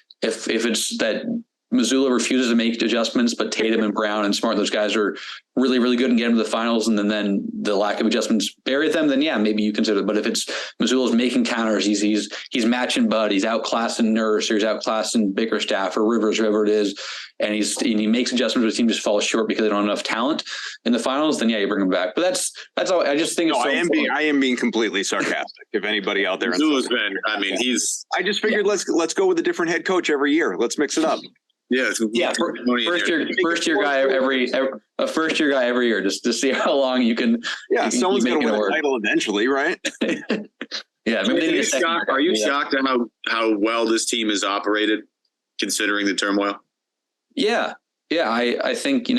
Mazzulla refuses to make adjustments, but Tatum and Brown and Smart, those guys are really, really good and get them to the finals, and then the lack of adjustments buried them, then yeah, maybe you consider it. But if it's Mazzulla's making counters, he's matching Bud, he's outclassing Nurse, or he's outclassing Bickerstaff or Rivers, whoever it is, and he makes adjustments, but the team just falls short because they don't have enough talent in the finals, then yeah, you bring him back. But that's all. I just think I am being completely sarcastic. If anybody out there, Mazzulla's been, I mean, I just figured let's go with a different head coach every year. Let's mix it up. Yeah, first year guy every year, just to see how long you can. Yeah, someone's going to win a title eventually, right? Yeah, maybe are you shocked at how well this team is operated, considering the turmoil? Yeah. I think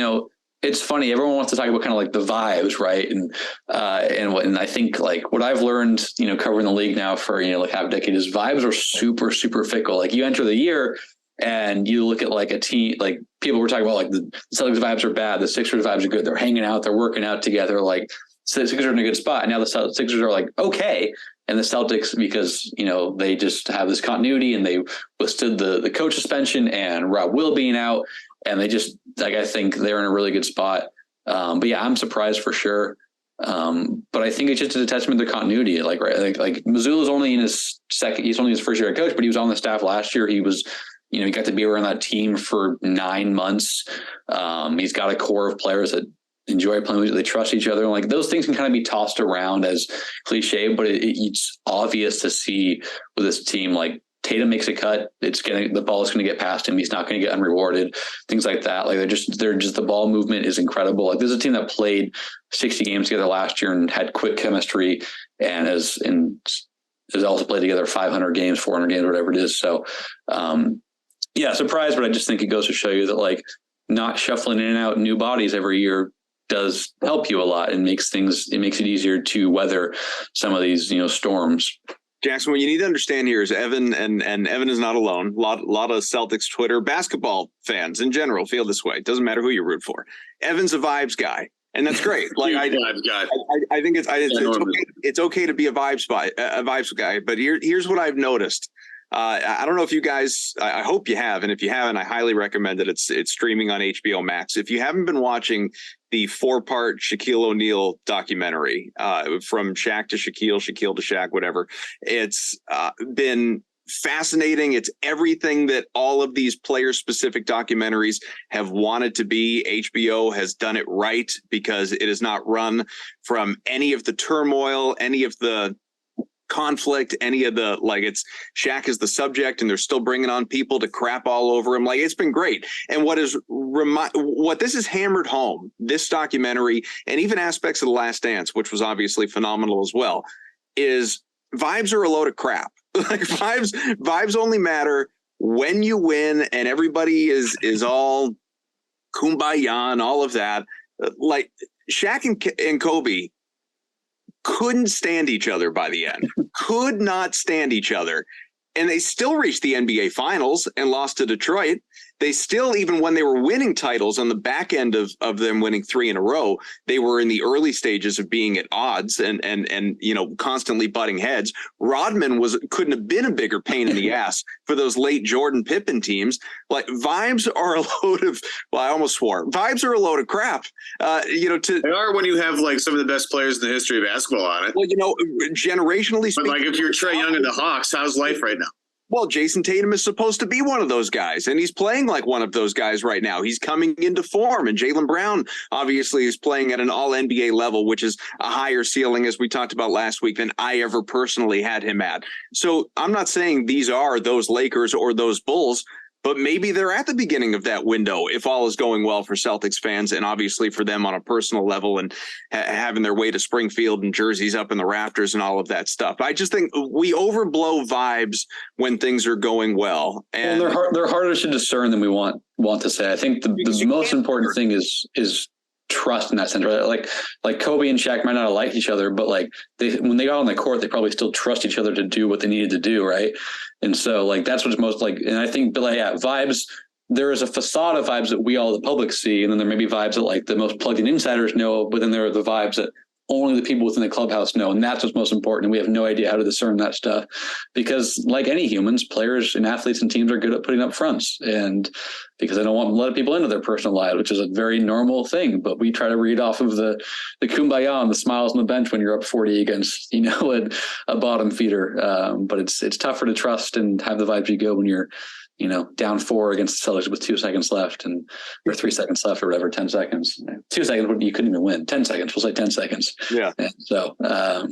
it's funny. Everyone wants to talk about kind of like the vibes, right? And I think like what I've learned, covering the league now for like half a decade is vibes are super, super fickle. Like you enter the year and you look at like a team, like people were talking about like the Celtics vibes are bad, the Sixers vibes are good. They're hanging out, they're working out together. Like so the Sixers are in a good spot. And now the Sixers are like, okay. And the Celtics, because, they just have this continuity and they withstood the coach suspension and Rob Will being out. And they just, like, I think they're in a really good spot. But yeah, I'm surprised for sure. But I think it's just a testament to their continuity. Like, right. Like Mazzulla's only in his he's only his first year as coach, but he was on the staff last year. He was, he got to be around that team for 9 months. He's got a core of players that enjoy playing. They trust each other. And like those things can kind of be tossed around as cliche, but it's obvious to see with this team, like Tatum makes a cut. The ball is going to get past him. He's not going to get unrewarded. Things like that. Like they're just the ball movement is incredible. Like this is a team that played 60 games together last year and had quick chemistry and has also played together 500 games, 400 games, whatever it is. So, yeah, surprised, but I just think it goes to show you that like not shuffling in and out new bodies every year does help you a lot and makes it easier to weather some of these, storms. Jackson, what you need to understand here is Evan, and Evan is not alone. A lot of Celtics Twitter basketball fans in general feel this way. It doesn't matter who you root for. Evan's a vibes guy, and that's great. Like I think it's okay to be a vibes guy. But here's what I've noticed. I don't know if you guys, I hope you have. And if you haven't, I highly recommend it. It's streaming on HBO Max. If you haven't been watching the 4-part Shaquille O'Neal documentary, from Shaq to Shaquille to Shaq, whatever, it's been fascinating. It's everything that all of these player specific documentaries have wanted to be. HBO has done it right because it is not run from any of the turmoil, any of the conflict, any of the, like, it's Shaq is the subject and they're still bringing on people to crap all over him. Like, it's been great. And what this is hammered home, this documentary, and even aspects of The Last Dance, which was obviously phenomenal as well, is vibes are a load of crap. Like vibes only matter when you win and everybody is all kumbaya and all of that. Like Shaq and Kobe couldn't stand each other by the end, could not stand each other. And they still reached the NBA Finals and lost to Detroit. they still, even when they were winning titles on the back end of them winning 3 in a row, they were in the early stages of being at odds and constantly butting heads. Rodman couldn't have been a bigger pain in the ass for those late Jordan Pippen teams. Like, vibes are a load of, well, I almost swore, vibes are a load of crap. They are when you have like some of the best players in the history of basketball on it. Well, generationally speaking, but like if you're Trae Young and the Hawks, how's life right now? Well, Jason Tatum is supposed to be one of those guys, and he's playing like one of those guys right now. He's coming into form, and Jaylen Brown obviously is playing at an all-NBA level, which is a higher ceiling, as we talked about last week, than I ever personally had him at. So I'm not saying these are those Lakers or those Bulls, but maybe they're at the beginning of that window if all is going well for Celtics fans, and obviously for them on a personal level, and having their way to Springfield and jerseys up in the rafters and all of that stuff. I just think we overblow vibes when things are going well. And they're harder to discern than we want to say. I think the most important thing is trust in that sense, right? Like Kobe and Shaq might not have liked each other, but like when they got on the court, they probably still trust each other to do what they needed to do, right? And so like that's what's most like, and I think, but like, yeah, vibes. There is a facade of vibes that we all, the public, see, and then there may be vibes that like the most plugged in insiders know, but then there are the vibes that only the people within the clubhouse know, and that's what's most important. And we have no idea how to discern that stuff, because like any humans, players and athletes and teams are good at putting up fronts, and because they don't want to let people into their personal lives, which is a very normal thing. But we try to read off of the kumbaya and the smiles on the bench when you're up 40 against a bottom feeder. But it's tougher to trust and have the vibes you go when you're down 4 against the Celtics with 2 seconds left or 3 seconds left or whatever, 10 seconds. 2 seconds, you couldn't even win. 10 seconds, we'll say 10 seconds. Yeah. And so, I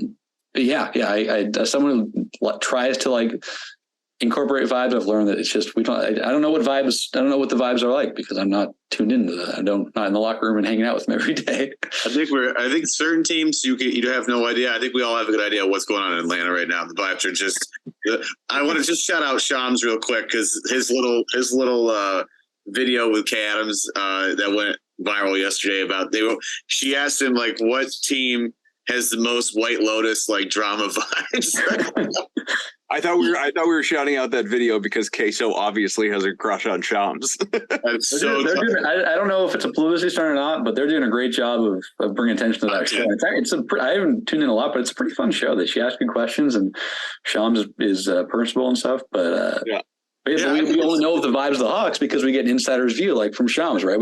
as someone who tries to like incorporate vibes, I've learned that it's just, I don't know what the vibes are like, because I'm not tuned into that. Not in the locker room and hanging out with them every day. I think certain teams you have no idea. I think we all have a good idea of what's going on in Atlanta right now. The vibes are just. I want to just shout out Shams real quick, because his little video with Kay Adams that went viral yesterday she asked him like what team has the most White Lotus like drama vibes. I thought we were shouting out that video because Kay so obviously has a crush on Shams. That's so. I don't know if it's a publicity stunt or not, but they're doing a great job of bringing attention to that show. I haven't tuned in a lot, but it's a pretty fun show. She asks good questions, and Shams is personable and stuff. But we only know the vibes of the Hawks because we get an insider's view, like from Shams, right?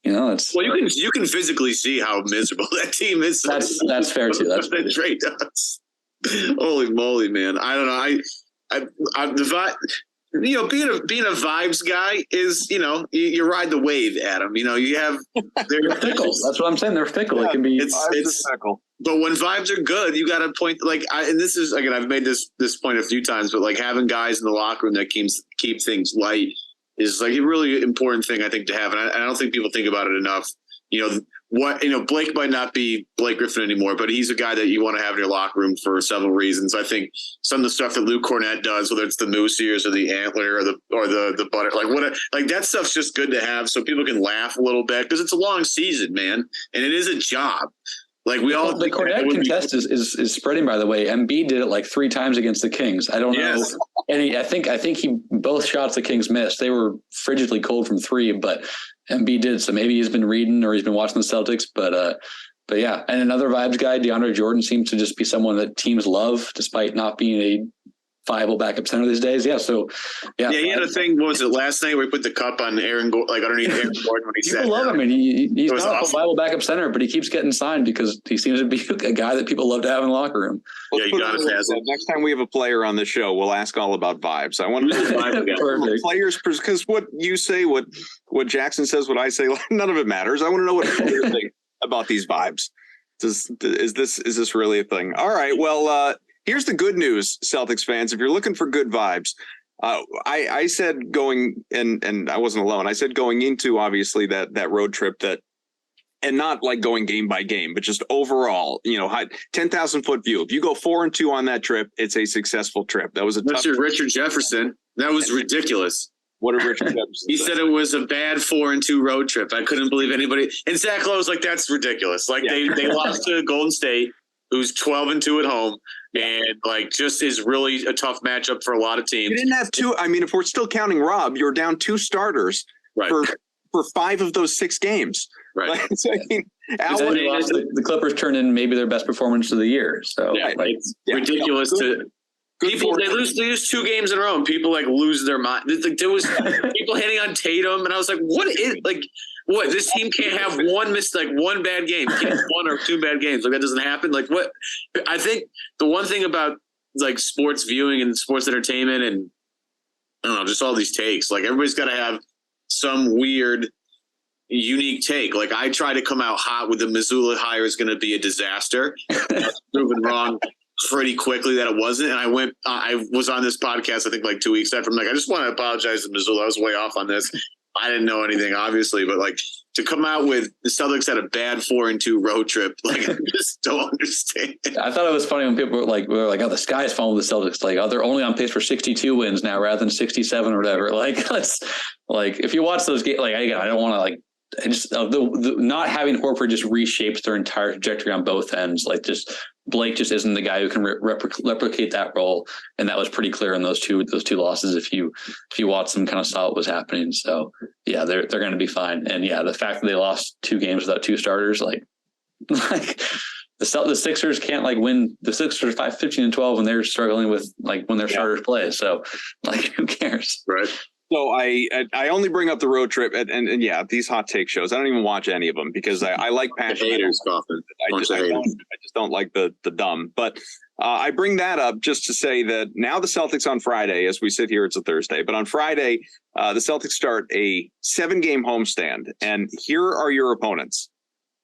It's you can physically see how miserable that team is. That's fair too. That's what Trae does. Holy moly, man! I don't know. I the vibe. Being a vibes guy is, you ride the wave, Adam. They're fickle. That's what I'm saying. They're fickle. Yeah, it can be. It's fickle. But when vibes are good, you got to point and this is again, I've made this point a few times, but like having guys in the locker room that keep things light is like a really important thing, I think, to have. And I don't think people think about it enough. Blake might not be Blake Griffin anymore, but he's a guy that you want to have in your locker room for several reasons. I think some of the stuff that Luke Cornett does, whether it's the moose ears or the antler or the butter, like that stuff's just good to have so people can laugh a little bit, because it's a long season, man, and it is a job. Like the Cornett contest is spreading, by the way. Embiid did it like 3 times against the Kings. I don't know. And I think he both shots the Kings missed. They were frigidly cold from 3, but Embiid did. So maybe he's been reading or he's been watching the Celtics. But yeah. And another vibes guy, DeAndre Jordan, seems to just be someone that teams love, despite not being a viable backup center these days. Yeah. So yeah. He had a thing. What was it last night where he put the cup on underneath Aaron Gordon when he said, "People love him." I mean, he's not awesome. A viable backup center, but he keeps getting signed because he seems to be a guy that people love to have in the locker room. Yeah, you got it. Next time we have a player on the show, we'll ask all about vibes. I want to know players, because what you say, what Jackson says, what I say, none of it matters. I want to know what players think about these vibes. Is this really a thing? All right. Well, here's the good news, Celtics fans. If you're looking for good vibes, I said going, and I wasn't alone. I said going into obviously that road trip and not like going game by game, but just overall, 10,000 foot view. If you go 4-2 on that trip, it's a successful trip. That was tough Richard Jefferson. That was ridiculous. What did Richard Jefferson He said it was a bad 4-2 road trip. I couldn't believe anybody. And Zach Lowe was like, that's ridiculous. Like they lost to Golden State, who's 12-2 at home, and like just is really a tough matchup for a lot of teams. You didn't have two. I mean, if we're still counting Rob, you're down 2 starters Right. for 5 of those 6 games. Right. Like, so, I mean, The Clippers turned in maybe their best performance of the year. So yeah, it's ridiculous to. People they lose 2 games in a row and people like lose their mind. Like, there was people hitting on Tatum and I was like, what this team can't have one bad game, can't have 1 or 2 bad games. Like that doesn't happen. Like what I think the one thing about like sports viewing and sports entertainment and I don't know, just all these takes, like everybody's got to have some weird unique take. Like I try to come out hot with the Missoula hire is going to be a disaster. I was proven wrong pretty quickly that it wasn't. And I was on this podcast, I think like 2 weeks after. I'm like, I just want to apologize to Missoula. I was way off on this. I didn't know anything, obviously, but like to come out with the Celtics had a bad 4-2 road trip. Like, I just don't understand. I thought it was funny when people were like, oh, the sky's falling with the Celtics. Like, oh, they're only on pace for 62 wins now rather than 67 or whatever. Like, let's like, if you watch those games, like, again, I don't want to like, just the not having Horford just reshapes their entire trajectory on both ends. Like just Blake just isn't the guy who can replicate that role. And that was pretty clear in those two losses. If you watch them, kind of saw what was happening. So yeah, they're going to be fine. And yeah, the fact that they lost 2 games without 2 starters, like the Sixers can't like win. The Sixers 15-12 when they're struggling with like when their starters play. So like, who cares? Right. So I only bring up the road trip and yeah, these hot take shows. I don't even watch any of them because I like passion. Haters, Coffin. I just don't like the dumb. But I bring that up just to say that now the Celtics on Friday, as we sit here, it's a Thursday, but on Friday, the Celtics start a 7-game homestand. And here are your opponents.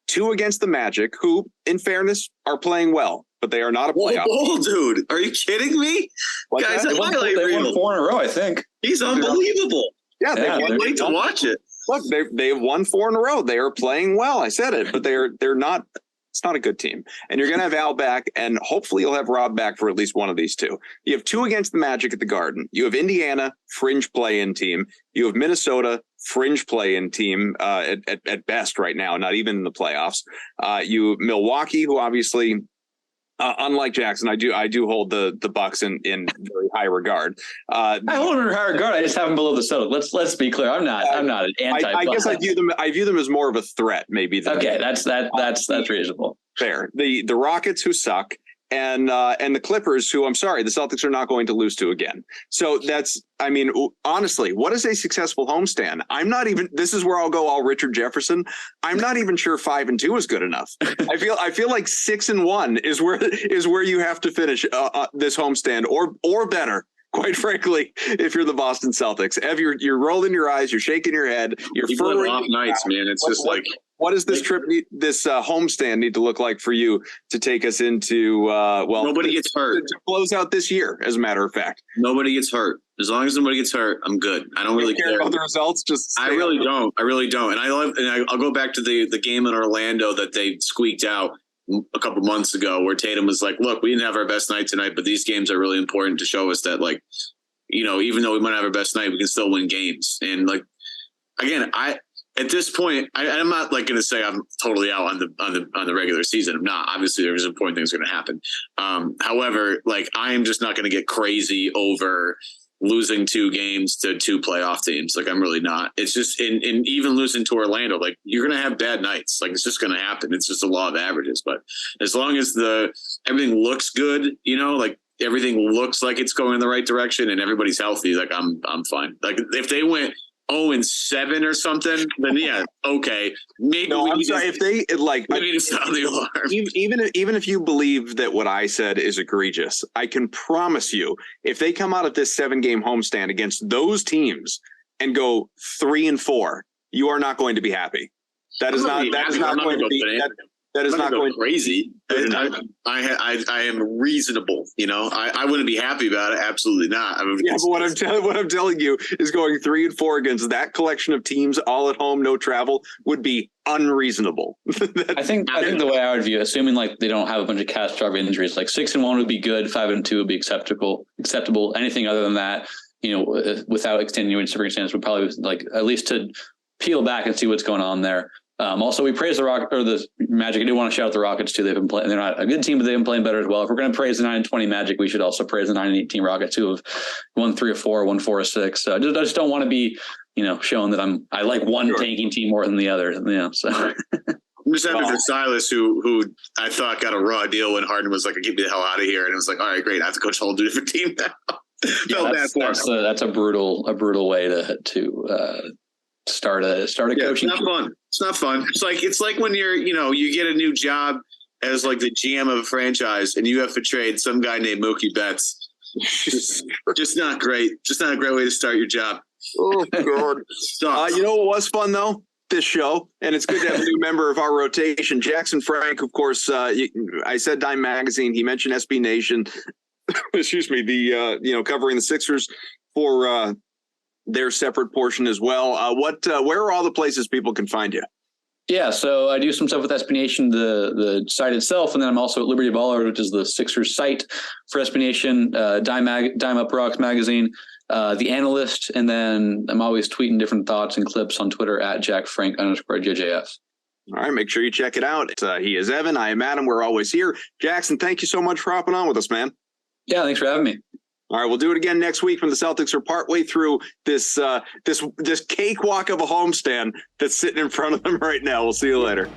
2 against the Magic, who, in fairness, are playing well, but they are not a playoff. Whoa, dude. Are you kidding me? Like guys, They won 4 in a row, I think. He's unbelievable. Yeah, I can't wait to watch it. Look, they have won 4 in a row. They are playing well. I said it, but they're not. It's not a good team. And you're going to have Al back, and hopefully you'll have Rob back for at least one of these 2. You have 2 against the Magic at the Garden. You have Indiana, fringe play-in team. You have Minnesota, fringe play-in team at best right now, not even in the playoffs. You Milwaukee, who obviously. Unlike Jackson, I do hold the Bucks in very high regard. I hold them in high regard. I just have them below the Celtics. Let's be clear. I'm not an anti. I guess I view them as more of a threat, maybe. Okay, that's reasonable. Fair. The Rockets, who suck, and the Clippers, who I'm sorry, the Celtics are not going to lose to again. So that's, I mean, honestly, what is a successful homestand? I'm not even. This is where I'll go all Richard Jefferson. I'm not even sure 5-2 is good enough. I feel like 6-1 is where you have to finish this homestand or better. Quite frankly, if you're the Boston Celtics, you're rolling your eyes, you're shaking your head, you're furrowing off nights, man. It's just like. What does this trip need, this homestand need to look like for you to take us into, nobody gets hurt. To close out this year, as a matter of fact. Nobody gets hurt. As long as nobody gets hurt, I'm good. I don't really care about the results. I really don't. And I'll go back to the game in Orlando that they squeaked out a couple months ago where Tatum was like, look, we didn't have our best night tonight, but these games are really important to show us that, like, you know, even though we might have our best night, we can still win games. And like, again, at this point, I'm not like going to say I'm totally out on the regular season. I'm not. Obviously, there's important things going to happen. However, like I am just not going to get crazy over losing 2 games to 2 playoff teams. Like I'm really not. It's just in even losing to Orlando, like you're going to have bad nights. Like it's just going to happen. It's just a law of averages. But as long as everything looks good, you know, like everything looks like it's going in the right direction and everybody's healthy, like I'm fine. Like if they went 0-7 or something, then yeah, okay. Maybe I'm sorry if they like. We need to sound the alarm. Even if you believe that what I said is egregious, I can promise you, if they come out of this 7-game homestand against those teams and go 3-4, you are not going to be happy. That is not going to be. That is not going crazy. I am reasonable. You know, I wouldn't be happy about it. Absolutely not. But what I'm telling you is going 3-4 against that collection of teams, all at home, no travel, would be unreasonable. I think the way I would view it, assuming like they don't have a bunch of catastrophic injuries, like 6-1 would be good, 5-2 would be acceptable. Anything other than that, you know, without extenuating circumstances, would probably like at least to peel back and see what's going on there. Also, we praise the Magic. I do want to shout out the Rockets too. They've been playing. They're not a good team, but they've been playing better as well. If we're going to praise the 9-20 Magic, we should also praise the 9-18 Rockets who have won 3 of 4, won 4 of 6. I just don't want to be, showing that I like one tanking team more than the other. So. I'm just happy for Silas, who I thought got a raw deal when Harden was like, "Get me the hell out of here," and it was like, "All right, great, I have to coach a whole different team now." Felt bad for him. That's a brutal way to start a coaching. It's not fun. It's not fun. It's like when you get a new job as like the GM of a franchise and you have to trade some guy named Mookie Betts. Just not great. Just not a great way to start your job. Oh God. You know what was fun though? This show, and it's good to have a new member of our rotation, Jackson Frank. Of course, I said Dime Magazine. He mentioned SB Nation. Excuse me. The covering the Sixers for their separate portion as well. Where are all the places people can find you? Yeah, so I do some stuff with SB Nation, the site itself, and then I'm also at Liberty Baller, which is the Sixers site for SB Nation, Dime Up Rocks magazine, The Analyst, and then I'm always tweeting different thoughts and clips on Twitter at JackFrank_JJF. All right, make sure you check it out. He is Evan. I am Adam. We're always here. Jackson, thank you so much for hopping on with us, man. Yeah, thanks for having me. All right, we'll do it again next week when the Celtics are partway through this cakewalk of a homestand that's sitting in front of them right now. We'll see you later.